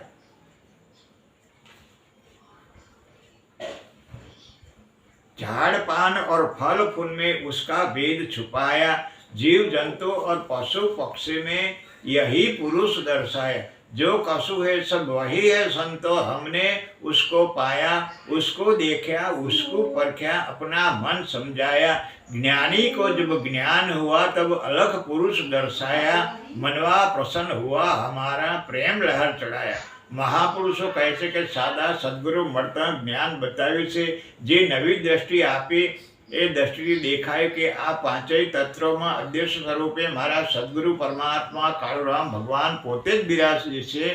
झाड़ पान और फल फूल में उसका भेद छुपाया, जीव जंतु और पशु पक्षी में यही पुरुष दर्शाया, जो कशु है सब वही है संतो, हमने उसको पाया, उसको देखा, उसको परखा, अपना मन समझाया, ज्ञानी को जब ज्ञान हुआ तब अलग पुरुष दर्शाया, मनवा प्रसन्न हुआ हमारा प्रेम लहर चढ़ाया. મહાપુરુષો કહે છે કે સાદા સદગુરુ મળતા જ્ઞાન બતાવ્યું છે, જે નવી દ્રષ્ટિ આપી એ દ્રષ્ટિ દેખાય કે આ પાંચેય તત્વોમાં અદ્રશ્ય સ્વરૂપે મારા સદગુરુ પરમાત્મા કાળુરામ ભગવાન પોતે જ બિરાજે છે.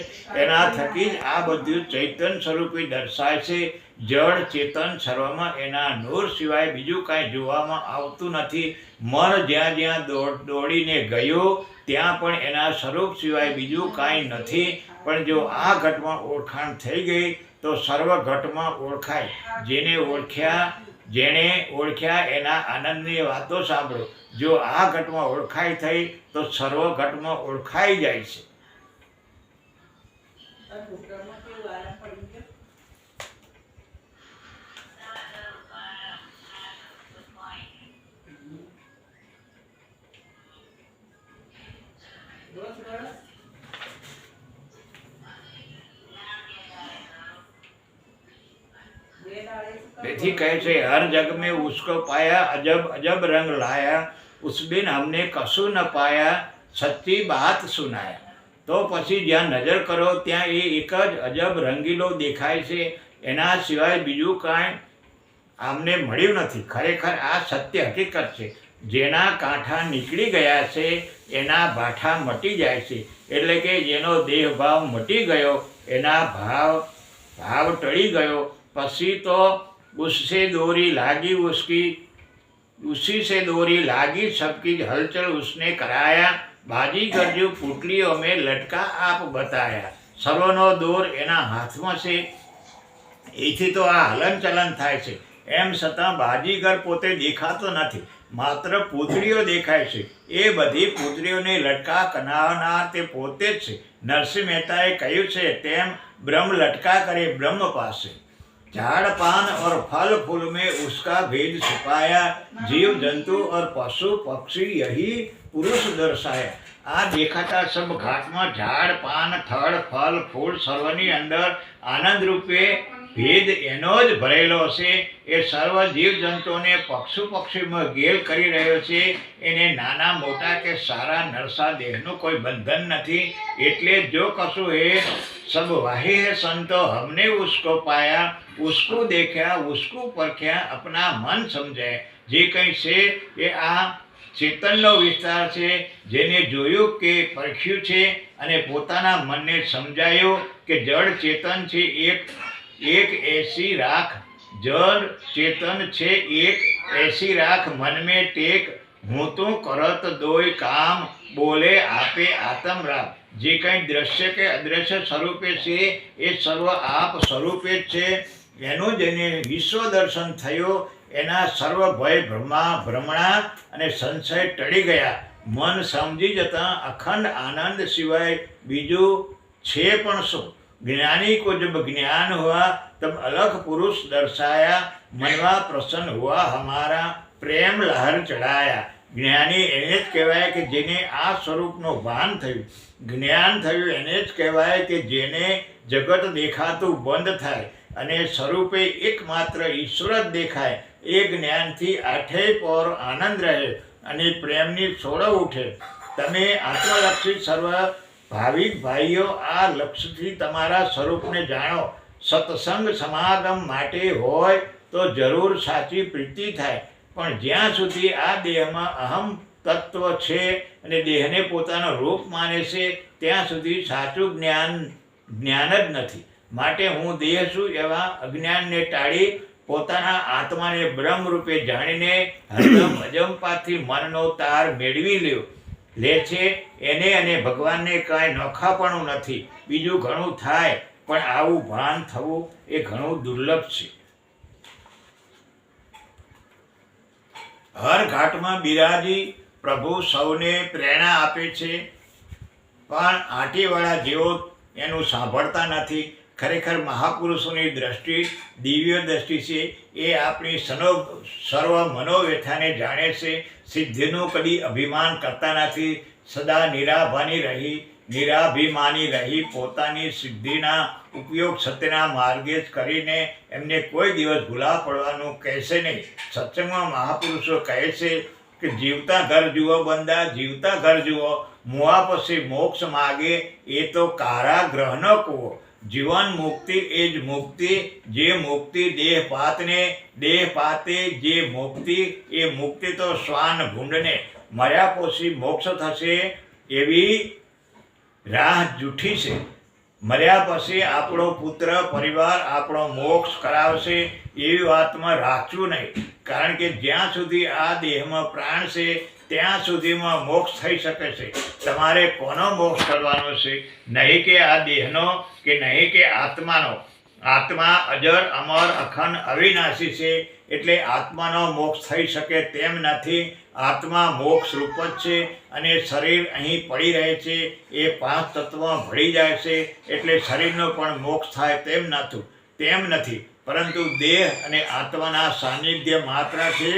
એના થકી જ આ બધું ચૈતન્ય સ્વરૂપે દર્શાય છે. જળ ચેતન સર્વમાં એના નૂર સિવાય બીજું કાંઈ જોવામાં આવતું નથી. મન જ્યાં જ્યાં દોડીને ગયું ત્યાં પણ એના સ્વરૂપ સિવાય બીજું કાંઈ નથી. પણ જો આ ઘટમાં ઓળખાણ થઈ ગઈ તો સર્વ ઘટમાં ઓળખાય. જેણે ઓળખ્યા એના આનંદની વાતો સાંભળો. જો આ ઘટમાં ઓળખાઈ થઈ તો સર્વ ઘટમાં ઓળખાઈ જાય છે. તેથી કહે છે, હર જગ में उसको पाया अजब अजब रंग लाया, उस बिन हमने कशु न पाया, सच्ची बात सुनाया. તો પછી જ્યાં નજર કરો ત્યાં એ એક જ અજબ રંગીલો દેખાય છે. એના સિવાય બીજું કાંઈ આમને મળ્યું નથી. ખરેખર આ સત્ય હકીકત છે. જેના કાંઠા નીકળી ગયા છે એના ભાઠા મટી જાય છે. એટલે કે જેનો દેહ ભાવ મટી ગયો, એના ભાવ ટળી ગયો, પછી તો उससे डोरी लागी उसकी, उसी से डोरी लागी सबकी हलचल उसने कराया, बाजीगर जो पुटलियों में लटका आप बताया। સર્વનો દોર એના હાથમાં છે, એથી તો આ હલનચલન થાય છે. એમ છતાં બાજીગર પોતે દેખાતો નથી, માત્ર પૂતળીઓ દેખાય છે. એ બધી પૂતળીઓને લટકા કરાવનાર તે પોતે જ છે. નરસિંહ મહેતાએ કહ્યું છે તેમ બ્રહ્મ લટકા કરે બ્રહ્મ પાસે. झाड़ पान और फल फूल में उसका भेद छुपाया, जीव जंतु और पशु पक्षी यही पुरुष दर्शाया. આ દેખાતા સબ ઘાટમાં ઝાડ પાન થડ ફલ ફૂલ સર્વની અંદર આનંદ રૂપે ભેદ એનો જ ભરેલો છે. એ સર્વ જીવ જંતુઓને પક્ષુ પક્ષીમાં ગેલ કરી રહ્યો છે. એને નાના મોટા કે સારા નરસા દેહનું કોઈ બંધન નથી. એટલે જો કશું હે सब वाहे है संतो हमने उसको पाया, उसको देखा उसको परख्या अपना मन समझाया. જે કંઈ છે એ આ ચેતનનો વિસ્તાર છે, જેને જોયું કે પરખ્યું છે અને પોતાના મનને સમજાયો કે જળ ચેતન છે એક એસી રાખ, જળ ચેતન છે એક એસી રાખ, મન में टेक હું તું કરત દોય કામ, બોલે આપે આતમ રાખ. જે કંઈ દ્રશ્ય કે અદ્રશ્ય સ્વરૂપે છે એ સર્વ આપ સ્વરૂપે જ છે. એનું જેને વિશ્વ દર્શન થયું એના સર્વ ભય ભ્રમણા અને સંશય ટળી ગયા. મન સમજી જતાં અખંડ આનંદ સિવાય બીજું છે પણ શું. જ્ઞાની को जब ज्ञान हुआ तब अलग पुरुष दर्शाया, मनवा प्रसन्न हुआ हमारा प्रेम लहर चढ़ाया. જ્ઞાની એને જ કહેવાય કે જેને આ સ્વરૂપનું ભાન થયું. જ્ઞાન થયું એને જ કહેવાય કે જેને જગત દેખાતું બંધ થાય અને સ્વરૂપે એકમાત્ર ઈશ્વર જ દેખાય. એ જ્ઞાનથી આઠેય પહોર આનંદ રહે અને પ્રેમની સોળો ઉઠે. તમે આત્મલક્ષી સર્વ ભાવિક ભાઈઓ આ લક્ષ્યથી તમારા સ્વરૂપને જાણો. સત્સંગ સમાગમ માટે હોય તો જરૂર સાચી પ્રીતિ થાય, પણ જ્યાં સુધી આ દેહમાં અહમ તત્વ છે અને દેહને પોતાનું રૂપ માને છે ત્યાં સુધી સાચું જ્ઞાન જ નથી. માટે હું દેહ છું એવા અજ્ઞાનને ટાળી પોતાના આત્માને બ્રહ્મ રૂપે જાણીને હરદમ અજંપાથી મનનો તાર મેળવી લે છે. એને અને ભગવાનને કાંઈ નોખાપણું નથી. બીજું ઘણું થાય પણ આવું ભાન થવું એ ઘણું દુર્લભ છે. હર ઘાટમાં બિરાજી પ્રભુ સૌને પ્રેરણા આપે છે, પણ આંટીવાળા જેઓ એનું સાંભળતા નથી. ખરેખર મહાપુરુષોની દ્રષ્ટિ દિવ્ય દ્રષ્ટિ છે. એ આપણી સર્વ મનોવ્યથાને જાણે છે. સિદ્ધિનું કદી અભિમાન કરતા નથી. સદા નિરાભિમાની રહી પોતાની સિદ્ધિના ઉપયોગ સત્યના માર્ગે જ કરીને એમને કોઈ દિવસ ભૂલા પડવાનું કહેશે નહીં. સત્સંગમાં મહાપુરુષો કહે છે કે જીવતા ઘર જુઓ બંદા, જીવતા ઘર જુઓ, મુઆ પછી મોક્ષ માગે એ તો કારાગ્રહનો કૂવો. જીવન મુક્તિ એ જ મુક્તિ, જે મુક્તિ દેહ પાતે જે મુક્તિ એ મુક્તિ તો શ્વાન ભૂંડને. મર્યા પછી મોક્ષ થશે એવી રાહ જૂઠી છે. મર્યા પછી આપણો પુત્ર પરિવાર આપણો મોક્ષ કરાવશે એવી વાતમાં રાખવું નહીં. કારણ કે જ્યાં સુધી આ દેહમાં પ્રાણ છે ત્યાં સુધીમાં મોક્ષ થઈ શકે છે. તમારે કોનો મોક્ષ કરવાનો છે? નહીં કે આ દેહનો કે નહીં કે આત્માનો. આત્મા અજર અમર અખંડ અવિનાશી છે, એટલે આત્માનો મોક્ષ થઈ શકે તેમ નથી. આત્મા મોક્ષ રૂપ જ છે અને શરીર અહીં પડી રહે છે. એ 5 તત્વમાં ભળી જાય છે એટલે શરીરનો પણ મોક્ષ થાય તેમ નથી. પરંતુ દેહ અને આત્માના સાનિધ્ય માત્ર છે.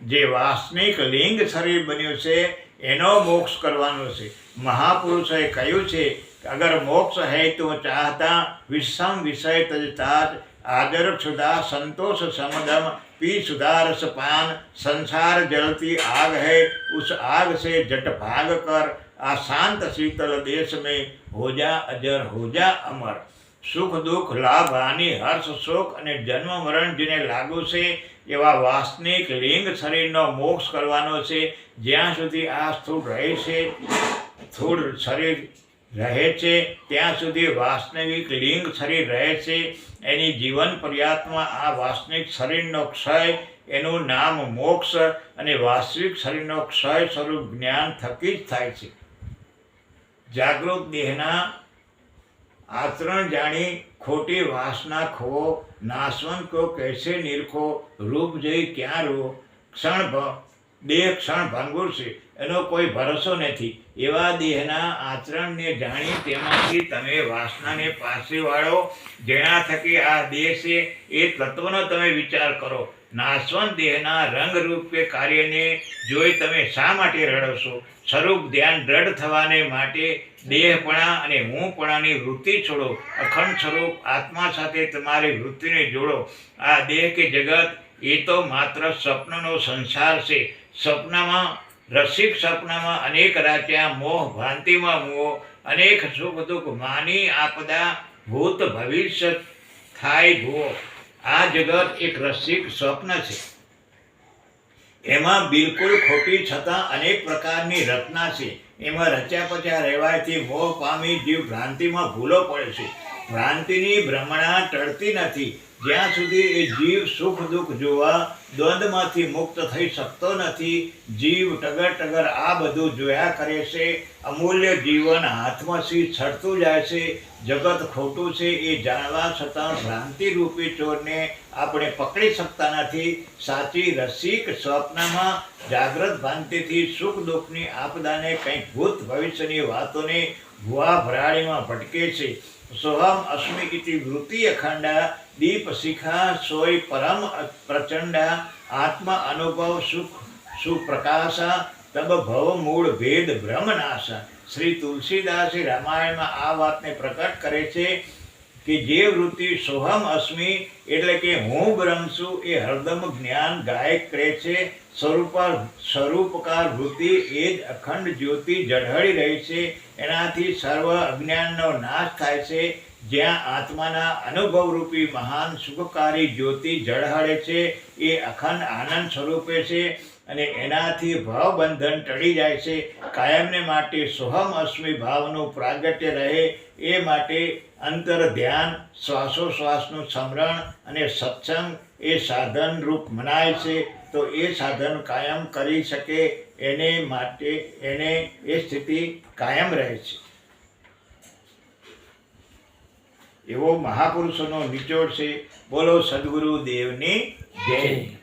જે વાસ્તવિક લિંગ શરીર બન્યું છે એનો મોક્ષ કરવાનો છે. મહાપુરુષોએ કહ્યું છે કે અગર મોક્ષ હૈ તો ચાહતા વિષમ વિષય તજતા, આદર क्षुधा संतोष समदम पी सुधारस पान, संसार जलती आग है उस आग से जट भाग कर, आ शांत शीतल देश में हो जा अजर हो जा अमर. સુખ દુઃખ લાભ હાનિ હર્ષ શોક અને જન્મ મરણ જેને લાગુ છે એવા વાસ્તવિક લિંગ શરીરનો મોક્ષ કરવાનો છે. જ્યાં સુધી આ સ્થૂળ રહે છે, સ્થૂળ શરીર રહે છે ત્યાં સુધી વાસ્તવિક લિંગ શરીર રહે છે. એની જીવન પર્યાતમાં આ વાસ્તવિક શરીરનો ક્ષય, એનું નામ મોક્ષ, અને વાસ્તવિક શરીરનો ક્ષય સ્વરૂપ જ્ઞાન થકી જ થાય છે. જાગૃત દેહના આચરણ જાણી ખોટી વાસના ખો, નાશવંત કો કૈસે નિરખો, રૂપ જઈ ક્યાં રો, દેહ ક્ષણ ભંગુર છે, એનો કોઈ ભરોસો નથી. એવા દેહના આચરણને જાણી તેમાંથી તમે વાસનાને પાસે વાળો, જેના થકી આ દેહ છે એ તત્વનો તમે વિચાર કરો. નાશવંત દેહના રંગરૂપે કાર્યને જોઈ તમે શા માટે રડો છો? સ્વરૂપ ધ્યાન દ્રઢ થવાને માટે દેહપણા અને હુંપણાની વૃત્તિ છોડો. અખંડ સ્વરૂપ આત્મા સાથે તમારી વૃત્તિને જોડો. આ દેહ કે જગત એ તો માત્ર સ્વપ્નનો સંસાર છે. સ્વપ્નમાં રસિક સ્વપ્નમાં અનેક રાત્યા, મોહ ભ્રાંતિમાં મોહ, અનેક સુખ દુઃખ માની આપદા, ભૂત ભવિષ્ય થાય ભૂ. આ જગત એક રસિક સ્વપ્ન છે. એમાં બિલકુલ ખોટી છતાં અનેક પ્રકારની રચના છે. એમાં રચ્યા પચ્યા રહેવાથી મોહ પામી જીવ ભ્રાંતિમાં ભૂલો પડે છે. ભ્રાંતિની ભ્રમણા ટળતી નથી. જ્યાં સુધી એ જીવ સુખ દુઃખ જોવા દ્વંદ્વમાંથી મુક્ત થઈ શકતો નથી. જીવ ટગર ટગર આ બધું જોયા કરે છે. અમૂલ્ય જીવન હાથમાંથી છટતું જાય છે. જગત ખોટું છે એ જાણવા છતાં ભ્રાંતિરૂપી ચોરને આપણે પકડી શકતા નથી. સાચી રસિક સ્વપ્નમાં જાગ્રત ભ્રાંતિથી સુખ દુઃખની આપદાને કંઈક ભૂત ભવિષ્યની વાતોને ભુવા ભરાડીમાં ભટકે છે. સોહમ અસ્મિ ઇતિ વૃત્તિ અખંડા, દીપ શિખા સોય પરમ પ્રચંડા, આત્મ અનુભવ સુખ સુપ્રકાશા, તબ ભવ મૂળ ભેદ બ્રહ્મનાશા. શ્રી તુલસીદાસે રામાયણમાં આ વાતને પ્રકટ કરે છે કે જે વૃત્તિ સોહમ અસ્મિ એટલે કે હું બ્રહ્મ છું એ હરદમ જ્ઞાન ગાયક કરે છે. સ્વરૂપકાર વૃત્તિ એ જ અખંડ જ્યોતિ ઝળહળી રહી છે. એનાથી સર્વ અજ્ઞાનનો નાશ થાય છે. જ્યાં આત્માના અનુભવરૂપી મહાન સુખકારી જ્યોતિ ઝળહળે છે એ અખંડ આનંદ સ્વરૂપે છે, અને એનાથી ભાવબંધન ટળી જાય છે. કાયમને માટે સોહમ અસ્મિ ભાવનું પ્રાગટ્ય રહે એ માટે અંતર ધ્યાન, શ્વાસોશ્વાસનું સ્મરણ અને સત્સંગ એ સાધન રૂપ મનાય છે. તો એ સાધન કાયમ કરી શકે એને માટે એને એ સ્થિતિ કાયમ રહે છે. એવો મહાપુરુષોનો નિચોડ છે. બોલો સદગુરુ દેવની જય.